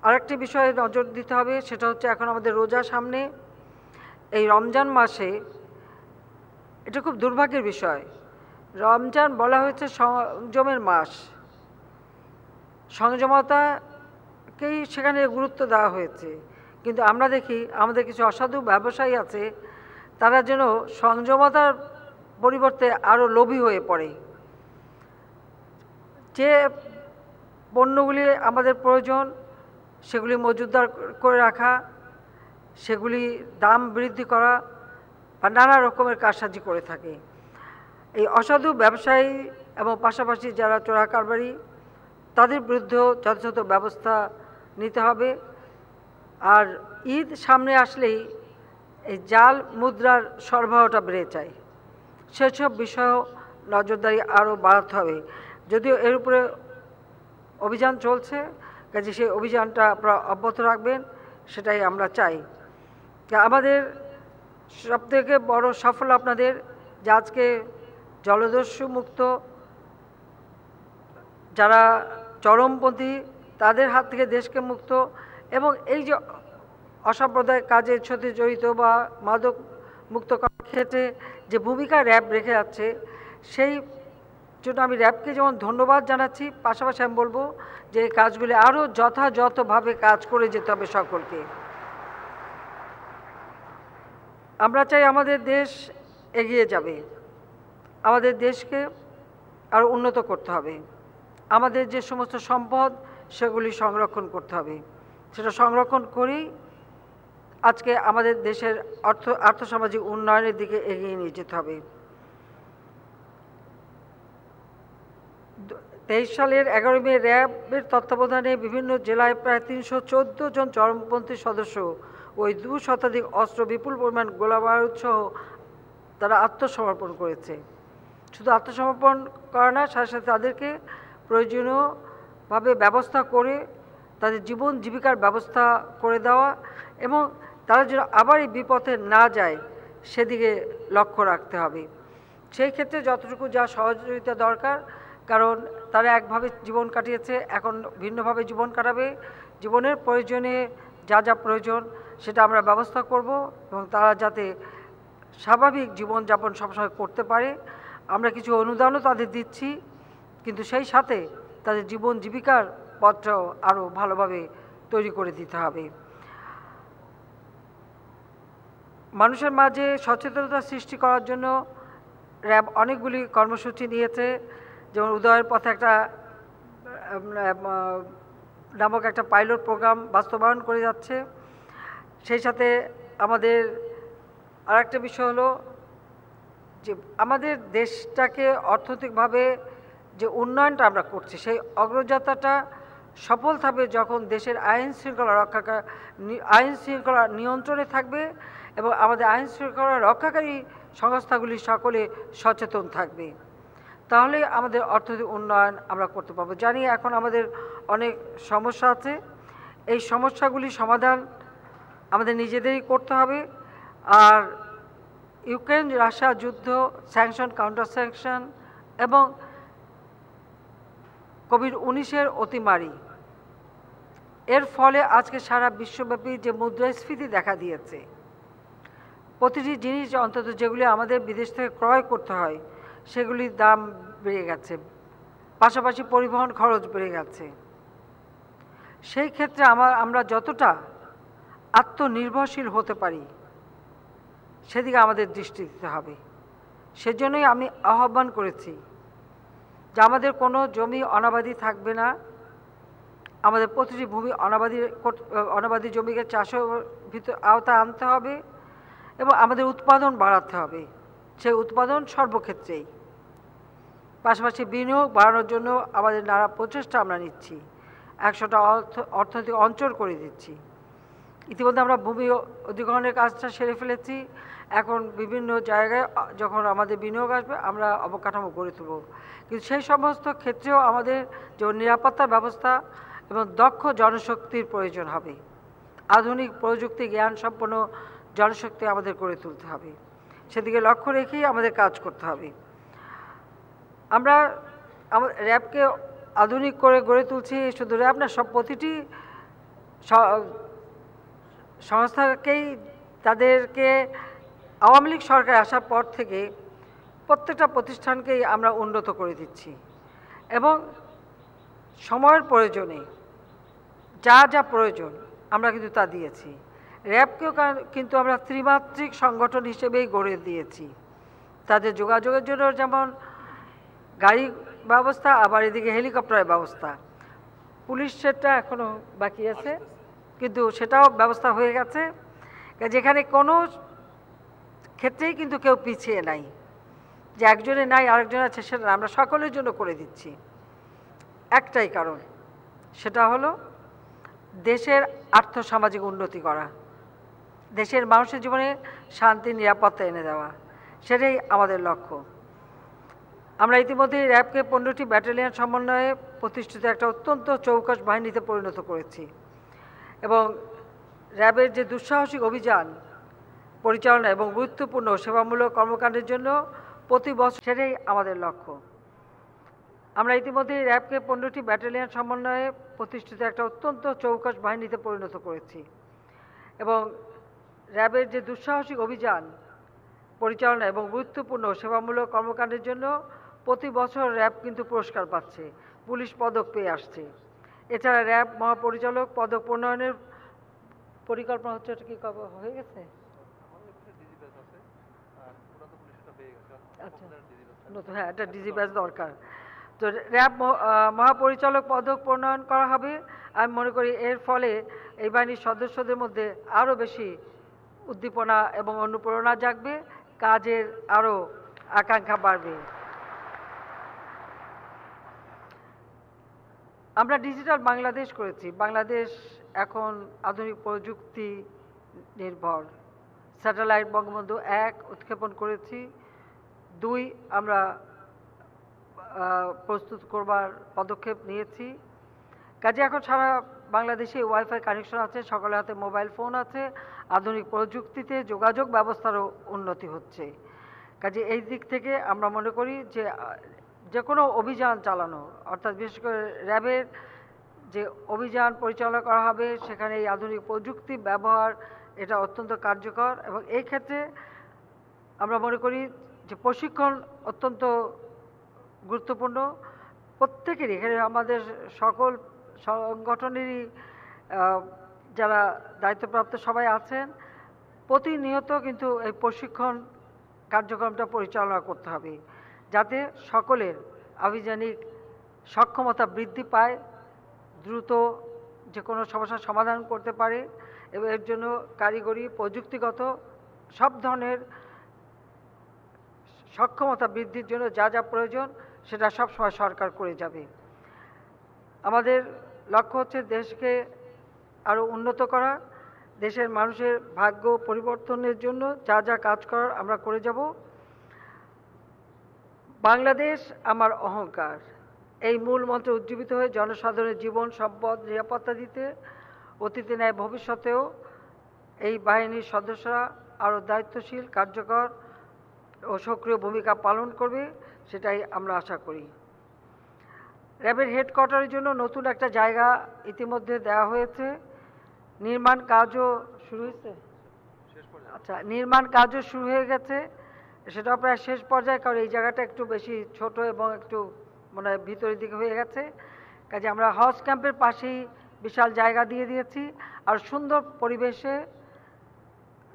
আরেকটি বিষয়ে নজর দিতে হবে, সেটা হচ্ছে এখন আমাদের রোজা সামনে, এই রমজান মাসে এটা খুব দুর্ভাগ্যের বিষয়, রমজান বলা হয়েছে সংযমের মাস, সংযমতাকেই সেখানে গুরুত্ব দেওয়া হয়েছে, কিন্তু আমরা দেখি আমাদের কিছু অসাধু ব্যবসায়ী আছে তারা যেন সংযমতার পরিবর্তে আরও লোভী হয়ে পড়ে। যে পণ্যগুলি আমাদের প্রয়োজন সেগুলি মজুতদার করে রাখা, সেগুলি দাম বৃদ্ধি করা বা নানা রকমের কারসাজি করে থাকে। এই অসাধু ব্যবসায়ী এবং পাশাপাশি যারা চোরা কারবারি তাদের বিরুদ্ধেও যথাযথ ব্যবস্থা নিতে হবে। আর ঈদ সামনে আসলেই এই জাল মুদ্রার সরবরাহটা বেড়ে যায়, সেসব বিষয়েও নজরদারি আরও বাড়াতে হবে। যদিও এর উপরে অভিযান চলছে, কাজে সেই অভিযানটা আপনারা অব্যাহত রাখবেন সেটাই আমরা চাই। আমাদের সবথেকে বড় সাফল্য আপনাদের যে আজকে জলদস্যু মুক্ত যারা চরমপন্থী তাদের হাত থেকে দেশকে মুক্ত, এবং এই যে অসাম্প্রদায়িক কাজের সাথে জড়িত বা মাদক মুক্ত করার ক্ষেত্রে যে ভূমিকা র্যাব রেখে যাচ্ছে সেই জন্য আমি র্যাবকে যেমন ধন্যবাদ জানাচ্ছি, পাশাপাশি আমি বলবো যে এই কাজগুলি আরও যথাযথভাবে কাজ করে যেতে হবে সকলকে। আমরা চাই আমাদের দেশ এগিয়ে যাবে, আমাদের দেশকে আরও উন্নত করতে হবে, আমাদের যে সমস্ত সম্পদ সেগুলি সংরক্ষণ করতে হবে, সেটা সংরক্ষণ করেই আজকে আমাদের দেশের আর্থসামাজিক উন্নয়নের দিকে এগিয়ে নিয়ে যেতে হবে। 23 সালের 11 মে র্যাবের তত্ত্বাবধানে বিভিন্ন জেলায় প্রায় 314 জন চরমপন্থী সদস্য ওই 2 শতাধিক অস্ত্র, বিপুল পরিমাণ গোলাবারুদ সহ তারা আত্মসমর্পণ করেছে। শুধু আত্মসমর্পণ করা না, সাথে সাথে তাদেরকে প্রয়োজনীয়ভাবে ব্যবস্থা করে তাদের জীবন জীবিকার ব্যবস্থা করে দেওয়া এবং তারা যেন আবার এই বিপথে না যায় সেদিকে লক্ষ্য রাখতে হবে। সেই ক্ষেত্রে যতটুকু যা সহযোগিতা দরকার, কারণ তারা একভাবে জীবন কাটিয়েছে, এখন ভিন্নভাবে জীবন কাটাবে, জীবনের প্রয়োজনে যা যা প্রয়োজন সেটা আমরা ব্যবস্থা করব এবং তারা যাতে স্বাভাবিক জীবনযাপন সবসময় করতে পারে। আমরা কিছু অনুদানও তাদের দিচ্ছি, কিন্তু সেই সাথে তাদের জীবন জীবিকার পথটাও আরও ভালোভাবে তৈরি করে দিতে হবে। মানুষের মাঝে সচেতনতা সৃষ্টি করার জন্য র্যাব অনেকগুলি কর্মসূচি নিয়েছে, যেমন উদয়ের পথে একটা নামক একটা পাইলট প্রোগ্রাম বাস্তবায়ন করে যাচ্ছে। সেই সাথে আমাদের আরেকটা বিষয় হলো যে আমাদের দেশটাকে অর্থনৈতিকভাবে যে উন্নয়নটা আমরা করছি সেই অগ্রযাত্রাটা সফল থাকবে যখন দেশের আইন শৃঙ্খলা নিয়ন্ত্রণে থাকবে এবং আমাদের আইন শৃঙ্খলা রক্ষাকারী সংস্থাগুলি সকলে সচেতন থাকবে, তাহলে আমাদের অর্থনৈতিক উন্নয়ন আমরা করতে পারবো। জানি এখন আমাদের অনেক সমস্যা আছে, এই সমস্যাগুলি সমাধান আমাদের নিজেদেরই করতে হবে। আর ইউক্রেন রাশিয়া যুদ্ধ, স্যাংশন, কাউন্টার স্যাংশন এবং কোভিড-19 অতিমারি, এর ফলে আজকে সারা বিশ্বব্যাপী যে মুদ্রাস্ফীতি দেখা দিয়েছে, প্রতিটি জিনিস অন্তত যেগুলি আমাদের বিদেশ থেকে ক্রয় করতে হয় সেগুলির দাম বেড়ে গেছে, পাশাপাশি পরিবহন খরচ বেড়ে গেছে। সেই ক্ষেত্রে আমরা যতটা আত্মনির্ভরশীল হতে পারি সেদিকে আমাদের দৃষ্টি দিতে হবে। সেজন্যই আমি আহ্বান করেছি যে আমাদের কোনো জমি অনাবাদি থাকবে না, আমাদের প্রতিটি ভূমি অনাবাদি জমিকে চাষের আওতায় আনতে হবে এবং আমাদের উৎপাদন বাড়াতে হবে, সেই উৎপাদন সর্বক্ষেত্রেই। পাশাপাশি বিনিয়োগ বাড়ানোর জন্য আমাদের নানা প্রচেষ্টা আমরা নিচ্ছি, 100টা অর্থনৈতিক অঞ্চল করে দিচ্ছি। ইতিমধ্যে আমরা ভূমি অধিগ্রহণের কাজটা সেরে ফেলেছি। এখন বিভিন্ন জায়গায় যখন আমাদের বিনিয়োগ আসবে আমরা অবকাঠামো গড়ে তুলব, কিন্তু সেই সমস্ত ক্ষেত্রেও আমাদের যে নিরাপত্তার ব্যবস্থা এবং দক্ষ জনশক্তির প্রয়োজন হবে। আধুনিক প্রযুক্তি জ্ঞান সম্পন্ন জনশক্তি আমাদের গড়ে তুলতে হবে, সেদিকে লক্ষ্য রেখেই আমাদের কাজ করতে হবে। আমরা র্যাবকে আধুনিক করে গড়ে তুলছি, শুধু র্যাব না, সব প্রতিটি সংস্থাকেই তাদেরকে আওয়ামী লীগ সরকার আসার পর থেকে প্রত্যেকটা প্রতিষ্ঠানকেই আমরা উন্নত করে দিচ্ছি এবং সময়ের প্রয়োজনে যা যা প্রয়োজন আমরা কিন্তু তা দিয়েছি। র্যাবকেও কিন্তু আমরা ত্রিমাত্রিক সংগঠন হিসেবেই গড়ে দিয়েছি। তাদের যোগাযোগের জন্য যেমন গাড়ি ব্যবস্থা, আবার এদিকে হেলিকপ্টারের ব্যবস্থা। পুলিশেরটা এখনও বাকি আছে, কিন্তু সেটাও ব্যবস্থা হয়ে গেছে। যেখানে কোনো ক্ষেত্রেই কিন্তু কেউ পিছিয়ে নাই, যে একজনে নাই আরেকজন আছে সেটা আমরা সকলের জন্য করে দিচ্ছি। একটাই কারণ, সেটা হলো দেশের আর্থসামাজিক উন্নতি করা, দেশের মানুষের জীবনে শান্তি নিরাপত্তা এনে দেওয়া, সেটাই আমাদের লক্ষ্য। আমরা ইতিমধ্যে র্যাবকে 15টি ব্যাটালিয়ন সমন্বয়ে প্রতিষ্ঠিত একটা অত্যন্ত চৌকস বাহিনীতে পরিণত করেছি এবং র্যাবের যে দুঃসাহসিক অভিযান পরিচালনা এবং গুরুত্বপূর্ণ সেবামূলক কর্মকাণ্ডের জন্য প্রতি বছর, সেটাই আমাদের লক্ষ্য। আমরা ইতিমধ্যে র্যাবকে 15টি ব্যাটালিয়ন সমন্বয়ে প্রতিষ্ঠিত একটা অত্যন্ত চৌকস বাহিনীতে পরিণত করেছি এবং র্যাবের যে দুঃসাহসিক অভিযান পরিচালনা এবং গুরুত্বপূর্ণ সেবামূলক কর্মকাণ্ডের জন্য প্রতি বছর র্যাব কিন্তু পুরস্কার পাচ্ছে, পুলিশ পদক পেয়ে আসছে। এছাড়া র্যাব মহাপরিচালক পদক প্রণয়নের পরিকল্পনা হচ্ছে, এটা কি হয়ে গেছে? আচ্ছা, নতুন, হ্যাঁ, এটা ডিজি ব্যাচ দরকার। তো র্যাব মহাপরিচালক পদক প্রণয়ন করা হবে। আমি মনে করি এর ফলে এই বাহিনীর সদস্যদের মধ্যে আরও বেশি উদ্দীপনা এবং অনুপ্রেরণা জাগবে, কাজের আরও আকাঙ্ক্ষা বাড়বে। আমরা ডিজিটাল বাংলাদেশ করেছি। বাংলাদেশ এখন আধুনিক প্রযুক্তি নির্ভর। স্যাটেলাইট বঙ্গবন্ধু 1 উৎক্ষেপণ করেছি, 2 আমরা প্রস্তুত করবার পদক্ষেপ নিয়েছি। কাজে এখন সারা বাংলাদেশে ওয়াইফাই কানেকশন আছে, সকলের হাতে মোবাইল ফোন আছে, আধুনিক প্রযুক্তিতে যোগাযোগ ব্যবস্থারও উন্নতি হচ্ছে। কাজে এই দিক থেকে আমরা মনে করি যে যে কোনো অভিযান চালানো, অর্থাৎ বিশেষ করে র্যাবের যে অভিযান পরিচালনা করা হবে সেখানে এই আধুনিক প্রযুক্তি ব্যবহার এটা অত্যন্ত কার্যকর এবং এই ক্ষেত্রে আমরা মনে করি যে প্রশিক্ষণ অত্যন্ত গুরুত্বপূর্ণ। প্রত্যেকেরই, এখানে আমাদের সকল সংগঠনেরই যারা দায়িত্বপ্রাপ্ত সবাই আছেন, প্রতিনিয়ত কিন্তু এই প্রশিক্ষণ কার্যক্রমটা পরিচালনা করতে হবে যাতে সকলের আভিযানিক সক্ষমতা বৃদ্ধি পায়, দ্রুত যে কোনো সমস্যার সমাধান করতে পারে এবং এর জন্য কারিগরি প্রযুক্তিগত সব ধরনের সক্ষমতা বৃদ্ধির জন্য যা যা প্রয়োজন সেটা সবসময় সরকার করে যাবে। আমাদের লক্ষ্য হচ্ছে দেশকে আরও উন্নত করা, দেশের মানুষের ভাগ্য পরিবর্তনের জন্য যা যা কাজ করার আমরা করে যাব। বাংলাদেশ আমার অহংকার, এই মূল মন্ত্রে উজ্জীবিত হয়ে জনসাধারণের জীবন সম্পদ নিরাপত্তা দিতে অতীতে ন্যায় ভবিষ্যতেও এই বাহিনীর সদস্যরা আরও দায়িত্বশীল, কার্যকর ও সক্রিয় ভূমিকা পালন করবে, সেটাই আমরা আশা করি। র্যাবের হেডকোয়ার্টারের জন্য নতুন একটা জায়গা ইতিমধ্যে দেওয়া হয়েছে, নির্মাণ কাজও শুরু হয়েছে। আচ্ছা, নির্মাণ কাজও শুরু হয়ে গেছে, সেটাও প্রায় শেষ পর্যায়ে, কারণ এই জায়গাটা একটু বেশি ছোট এবং একটু মানে ভিতরের দিকে হয়ে গেছে। কাজে আমরা হাউস ক্যাম্পের পাশেই বিশাল জায়গা দিয়ে দিয়েছি, আর সুন্দর পরিবেশে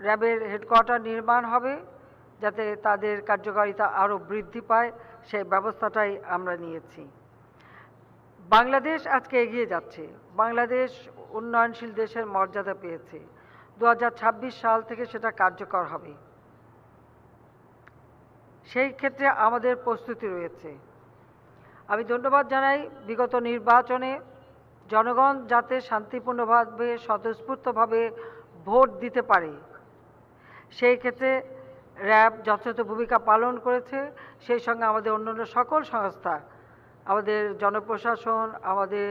র্যাবের হেডকোয়ার্টার নির্মাণ হবে, যাতে তাদের কার্যকারিতা আরও বৃদ্ধি পায়, সেই ব্যবস্থাটাই আমরা নিয়েছি। বাংলাদেশ আজকে এগিয়ে যাচ্ছে, বাংলাদেশ উন্নয়নশীল দেশের মর্যাদা পেয়েছে। 2026 সাল থেকে সেটা কার্যকর হবে, সেই ক্ষেত্রে আমাদের প্রস্তুতি রয়েছে। আমি ধন্যবাদ জানাই বিগত নির্বাচনে জনগণ যাতে শান্তিপূর্ণভাবে স্বতঃস্ফূর্তভাবে ভোট দিতে পারে, সেই ক্ষেত্রে র্যাব যথাযথ ভূমিকা পালন করেছে। সেই সঙ্গে আমাদের অন্যান্য সকল সংস্থা, আমাদের জনপ্রশাসন, আমাদের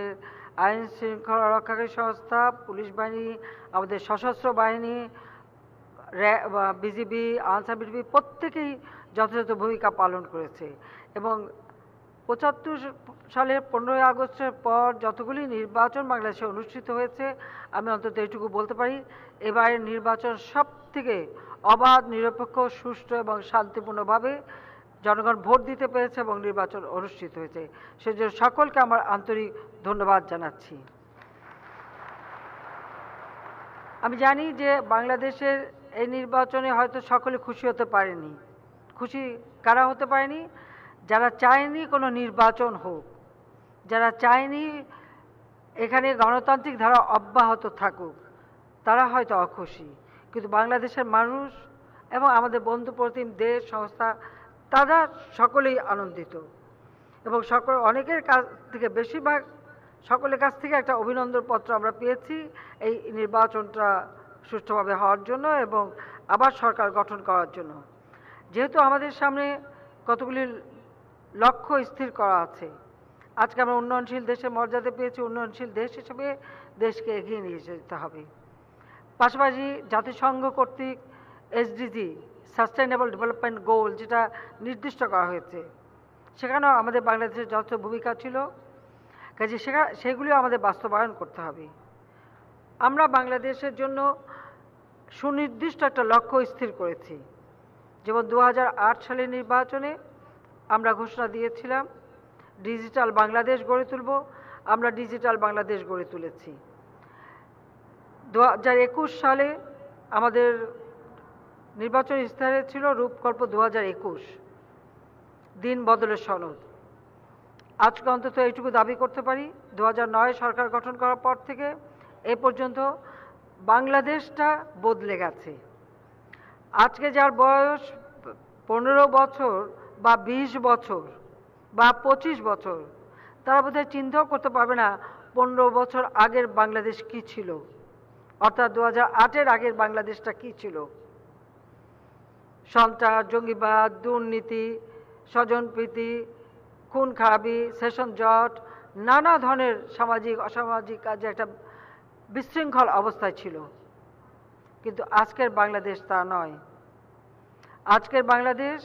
আইন শৃঙ্খলা রক্ষাকারী সংস্থা, পুলিশ বাহিনী, আমাদের সশস্ত্র বাহিনী, বিজিবি, আনসার বিজিবি প্রত্যেকেই যথাযথ ভূমিকা পালন করেছে। এবং 75 সালের 15ই আগস্টের পর যতগুলি নির্বাচন বাংলাদেশে অনুষ্ঠিত হয়েছে, আমি অন্তত এইটুকু বলতে পারি, এবারের নির্বাচন সব থেকে অবাধ, নিরপেক্ষ, সুষ্ঠু এবং শান্তিপূর্ণভাবে জনগণ ভোট দিতে পেরেছে এবং নির্বাচন অনুষ্ঠিত হয়েছে। সেজন্য সকলকে আমার আন্তরিক ধন্যবাদ জানাচ্ছি। আমি জানি যে বাংলাদেশের এই নির্বাচনে হয়তো সকলে খুশি হতে পারেনি। খুশি কারা হতে পারেনি? যারা চায়নি কোনো নির্বাচন হোক, যারা চায়নি এখানে গণতান্ত্রিক ধারা অব্যাহত থাকুক, তারা হয়তো অখুশি। কিন্তু বাংলাদেশের মানুষ এবং আমাদের বন্ধুপ্রতিম দেশ, সংস্থা, তারা সকলেই আনন্দিত এবং অনেকের কাছ থেকে, বেশিরভাগ সকলের কাছ থেকে একটা অভিনন্দন পত্র আমরা পেয়েছি এই নির্বাচনটা সুষ্ঠুভাবে হওয়ার জন্য এবং আবার সরকার গঠন করার জন্য। যেহেতু আমাদের সামনে কতগুলি লক্ষ্য স্থির করা আছে, আজকে আমরা উন্নয়নশীল দেশের মর্যাদা পেয়েছি, উন্নয়নশীল দেশ হিসেবে দেশকে এগিয়ে নিয়ে যেতে হবে। পাশাপাশি জাতিসংঘ কর্তৃক এসডিজি, সাস্টেইনেবল ডেভেলপমেন্ট গোল, যেটা নির্দিষ্ট করা হয়েছে, সেখানেও আমাদের বাংলাদেশের যথেষ্ট ভূমিকা ছিল। কাজে সেগুলিও আমাদের বাস্তবায়ন করতে হবে। আমরা বাংলাদেশের জন্য সুনির্দিষ্ট একটা লক্ষ্য স্থির করেছি। যেমন 2008 সালের নির্বাচনে আমরা ঘোষণা দিয়েছিলাম ডিজিটাল বাংলাদেশ গড়ে তুলব। আমরা ডিজিটাল বাংলাদেশ গড়ে তুলেছি। 2021 সালে আমাদের নির্বাচন ইশতেহারে ছিল রূপকল্প 2021, দিন বদলের সনদ। আজকে অন্তত এইটুকু দাবি করতে পারি, 2009 সরকার গঠন করার পর থেকে এ পর্যন্ত বাংলাদেশটা বদলে গেছে। আজকে যার বয়স 15 বছর বা 20 বছর বা 25 বছর, তারা বোধহয় চিন্তাও করতে পারবে না 15 বছর আগের বাংলাদেশ কি ছিল, অর্থাৎ 2008-এর আগের বাংলাদেশটা কি ছিল। সন্ত্রাস, জঙ্গিবাদ, দুর্নীতি, স্বজনপ্রীতি, খুন খারাপি, সেশন জট, নানা ধরনের সামাজিক অসামাজিক কাজে একটা বিশৃঙ্খল অবস্থায় ছিল। কিন্তু আজকের বাংলাদেশ তা নয়। আজকের বাংলাদেশ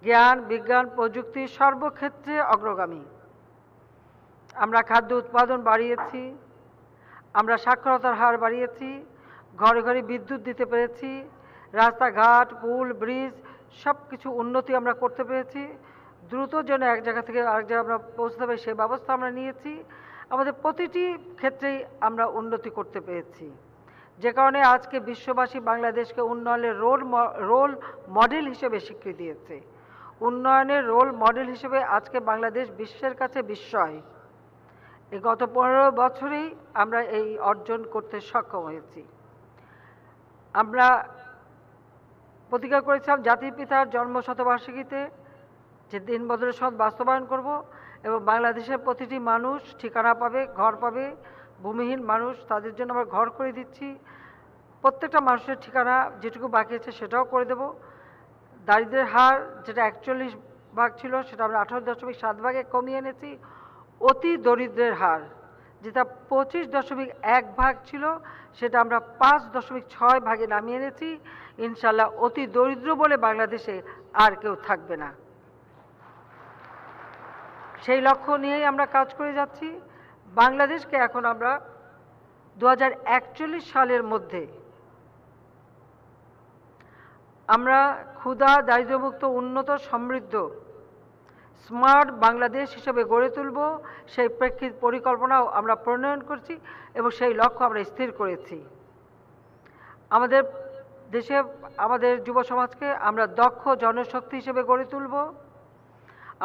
জ্ঞান, বিজ্ঞান, প্রযুক্তি সর্বক্ষেত্রে অগ্রগামী। আমরা খাদ্য উৎপাদন বাড়িয়েছি, আমরা সাক্ষরতার হার বাড়িয়েছি, ঘরে ঘরে বিদ্যুৎ দিতে পেরেছি, রাস্তাঘাট, পুল, ব্রিজ সব কিছু উন্নতি আমরা করতে পেরেছি। দ্রুত যেন এক জায়গা থেকে আরেক জায়গায় আমরা পৌঁছতে পারি সে ব্যবস্থা আমরা নিয়েছি। আমাদের প্রতিটি ক্ষেত্রেই আমরা উন্নতি করতে পেরেছি, যে কারণে আজকে বিশ্ববাসী বাংলাদেশকে উন্নয়নের রোল মডেল হিসেবে স্বীকৃতি দিয়েছে। উন্নয়নের রোল মডেল হিসেবে আজকে বাংলাদেশ বিশ্বের কাছে বিস্ময়। এই গত 15 বছরেই আমরা এই অর্জন করতে সক্ষম হয়েছি। আমরা প্রতিজ্ঞা করেছিলাম জাতির পিতার জন্মশতবার্ষিকীতে যে দিন বদলের সনদ বাস্তবায়ন করব এবং বাংলাদেশের প্রতিটি মানুষ ঠিকানা পাবে, ঘর পাবে। ভূমিহীন মানুষ, তাদের জন্য আমরা ঘর করে দিচ্ছি। প্রত্যেকটা মানুষের ঠিকানা যেটুকু বাকি আছে সেটাও করে দেব। দারিদ্র্যের হার যেটা 41 ভাগ ছিল সেটা আমরা 18.7 ভাগে কমিয়ে এনেছি। অতি দরিদ্রের হার যেটা 25.1 ভাগ ছিল সেটা আমরা 5.6 ভাগে নামিয়ে এনেছি। ইনশাল্লাহ অতি দরিদ্র বলে বাংলাদেশে আর কেউ থাকবে না। সেই লক্ষ্য নিয়েই আমরা কাজ করে যাচ্ছি। বাংলাদেশকে এখন আমরা 2041 সালের মধ্যে আমরা ক্ষুধা দারিদ্র্যমুক্ত উন্নত সমৃদ্ধ স্মার্ট বাংলাদেশ হিসেবে গড়ে তুলব, সেই প্রেক্ষিত পরিকল্পনাও আমরা প্রণয়ন করছি এবং সেই লক্ষ্য আমরা স্থির করেছি। আমাদের দেশে আমাদের যুব সমাজকে আমরা দক্ষ জনশক্তি হিসেবে গড়ে তুলব।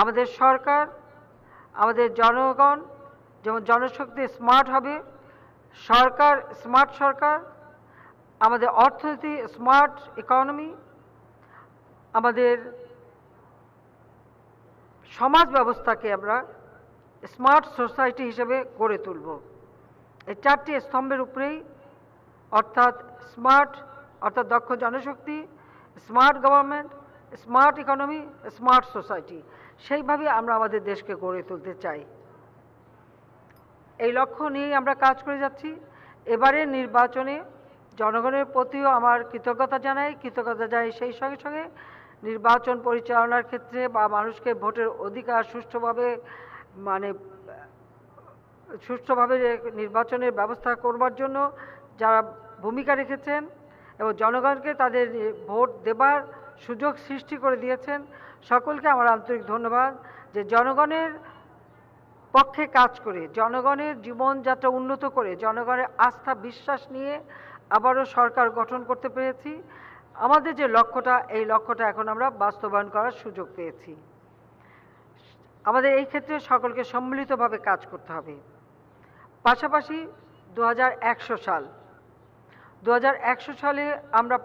আমাদের সরকার, আমাদের জনগণ যেমন জনশক্তি স্মার্ট হবে, সরকার স্মার্ট সরকার, আমাদের অর্থনীতি স্মার্ট ইকোনমি, আমাদের সমাজ ব্যবস্থাকে আমরা স্মার্ট সোসাইটি হিসেবে গড়ে তুলব। এই চারটি স্তম্ভের উপরেই অর্থাৎ স্মার্ট অর্থাৎ দক্ষ জনশক্তি, smart government, smart economy, smart society, সেইভাবে আমরা আমাদের দেশকে গড়ে তুলতে চাই। এই লক্ষ্য নিয়েই আমরা কাজ করে যাচ্ছি। এবারের নির্বাচনে জনগণের প্রতিও আমার কৃতজ্ঞতা জানাই সেই সঙ্গে সঙ্গে নির্বাচন পরিচালনার ক্ষেত্রে বা মানুষকে ভোটের অধিকার সুষ্ঠুভাবে নির্বাচনের ব্যবস্থা করবার জন্য যারা ভূমিকা রেখেছেন এবং জনগণকে তাদের ভোট দেবার সুযোগ সৃষ্টি করে দিয়েছেন, সকলকে আমার আন্তরিক ধন্যবাদ। যে জনগণের পক্ষে কাজ করে, জনগণের জীবনযাত্রা উন্নত করে, জনগণের আস্থা বিশ্বাস নিয়ে আবারও সরকার গঠন করতে পেরেছি। আমাদের যে লক্ষ্যটা, এই লক্ষ্যটা এখন আমরা বাস্তবায়ন করার সুযোগ পেয়েছি। আমাদের এই ক্ষেত্রে সকলকে সম্মিলিতভাবে কাজ করতে হবে। পাশাপাশি 2100 সালে আমরা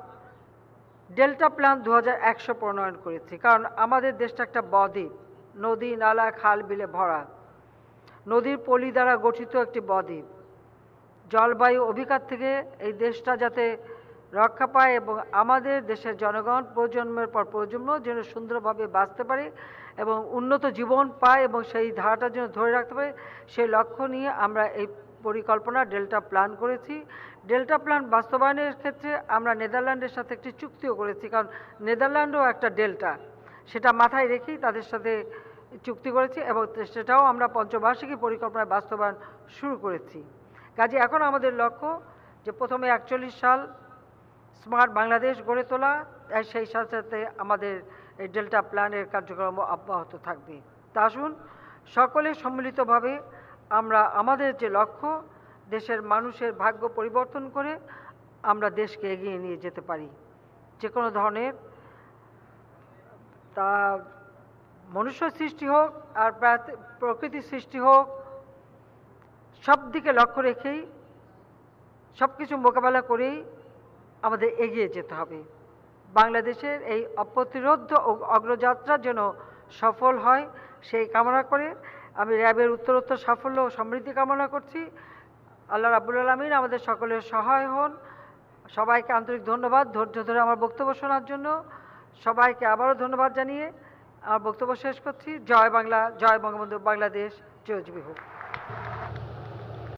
ডেল্টা প্ল্যান 2100 প্রণয়ন করেছি। কারণ আমাদের দেশটা একটা বদ্বীপ, নদী নালা খাল বিলে ভরা, নদীর পলি দ্বারা গঠিত একটি বদ্বীপ। জলবায়ু অভিঘাত থেকে এই দেশটা যাতে রক্ষা পায় এবং আমাদের দেশের জনগণ প্রজন্মের পর প্রজন্ম যেন সুন্দরভাবে বাঁচতে পারে এবং উন্নত জীবন পায় এবং সেই ধারাটা যেন ধরে রাখতে পারে, সেই লক্ষ্য নিয়ে আমরা এই পরিকল্পনা ডেল্টা প্ল্যান করেছি। ডেল্টা প্ল্যান বাস্তবায়নের ক্ষেত্রে আমরা নেদারল্যান্ডের সাথে একটি চুক্তিও করেছি, কারণ নেদারল্যান্ডও একটা ডেল্টা, সেটা মাথায় রেখেই তাদের সাথে চুক্তি করেছি এবং সেটাও আমরা পঞ্চবার্ষিকী পরিকল্পনায় বাস্তবায়ন শুরু করেছি। কাজে এখন আমাদের লক্ষ্য যে প্রথমে 41 সাল স্মার্ট বাংলাদেশ গড়ে তোলা, সেই সাথে সাথে আমাদের এই ডেল্টা প্ল্যানের কার্যক্রম অব্যাহত থাকবে। তা আসুন সকলে সম্মিলিতভাবে আমরা আমাদের যে লক্ষ্য, দেশের মানুষের ভাগ্য পরিবর্তন করে আমরা দেশকে এগিয়ে নিয়ে যেতে পারি। যে কোনো ধরনের তা মনুষ্য সৃষ্টি হোক আর প্রকৃতির সৃষ্টি হোক, সব দিকে লক্ষ্য রেখেই সব কিছু মোকাবেলা করেই আমাদের এগিয়ে যেতে হবে। বাংলাদেশের এই অপ্রতিরোধ্য অগ্রযাত্রা যেন সফল হয়, সেই কামনা করে আমি র্যাবের উত্তরোত্তর সাফল্য ও সমৃদ্ধি কামনা করছি। আল্লাহ রাব্বুল আলামিন আমাদের সকলের সহায় হন। সবাইকে আন্তরিক ধন্যবাদ ধৈর্য ধরে আমার বক্তব্য শোনার জন্য। সবাইকে আবারও ধন্যবাদ জানিয়ে আমার বক্তব্য শেষ করছি। জয় বাংলা, জয় বঙ্গবন্ধু, বাংলাদেশ চিরজীবী হোক।